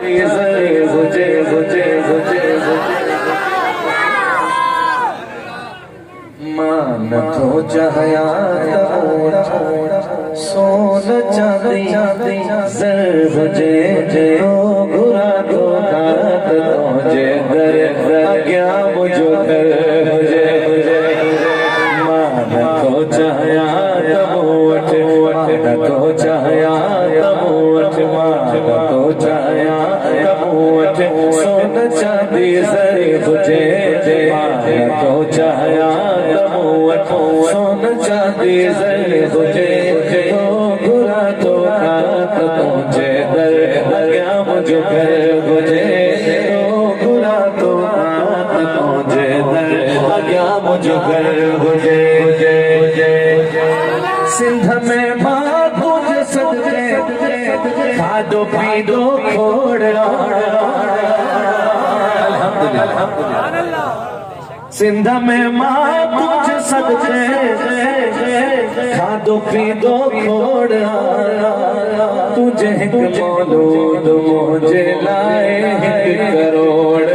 गुजे गुजे गुजे मान थो चाहया सोन चांदी ज़र हुजे जे घुरा तो कात तुझे दर अॻियां मुंहिंजो घर हुजे मान थो चाहया वठ वठ थो चाहया वठ मान थो चाहया वठ सोन चांदी ज़र हुजे जे मान थो चाहया सोन चांदी ज़र हुजे घुरा तो कात तुझे दर अॻियां मुंहिंजो घर हुजे घुरा तो कात तुझे दर अॻियां मुंहिंजो घर हुजे सिंध में मां तुझे सदके खाधो पीधो खोड़ा सिंध में मां तुझे सदके खाधो पीधो खोड़ा तुझे हिकु मौलूद मुझे लाए हिकु करोड़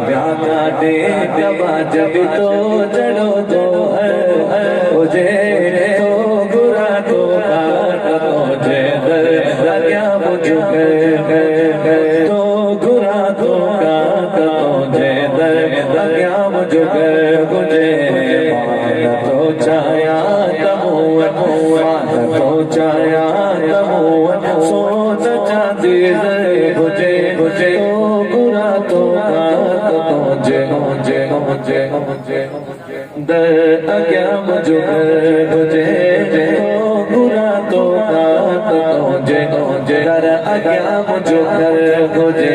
ॿिया दे दबा जब तो जड़ो तो हुजे तो घुरा तो कात तुझे दर अॻियां मुंहिंजो घर तो घुरा तो कात तुझे दर अॻियां मुंहिंजो घर हुजे मान थो चाहया मान थो चाहया सोन चांदी ज़र हुजे घुरा तो कात तुझे दर अॻियां मुंहिंजो घर हुजे घुरा तो कात तुझे दर अॻियां मुंहिंजो घर हुजे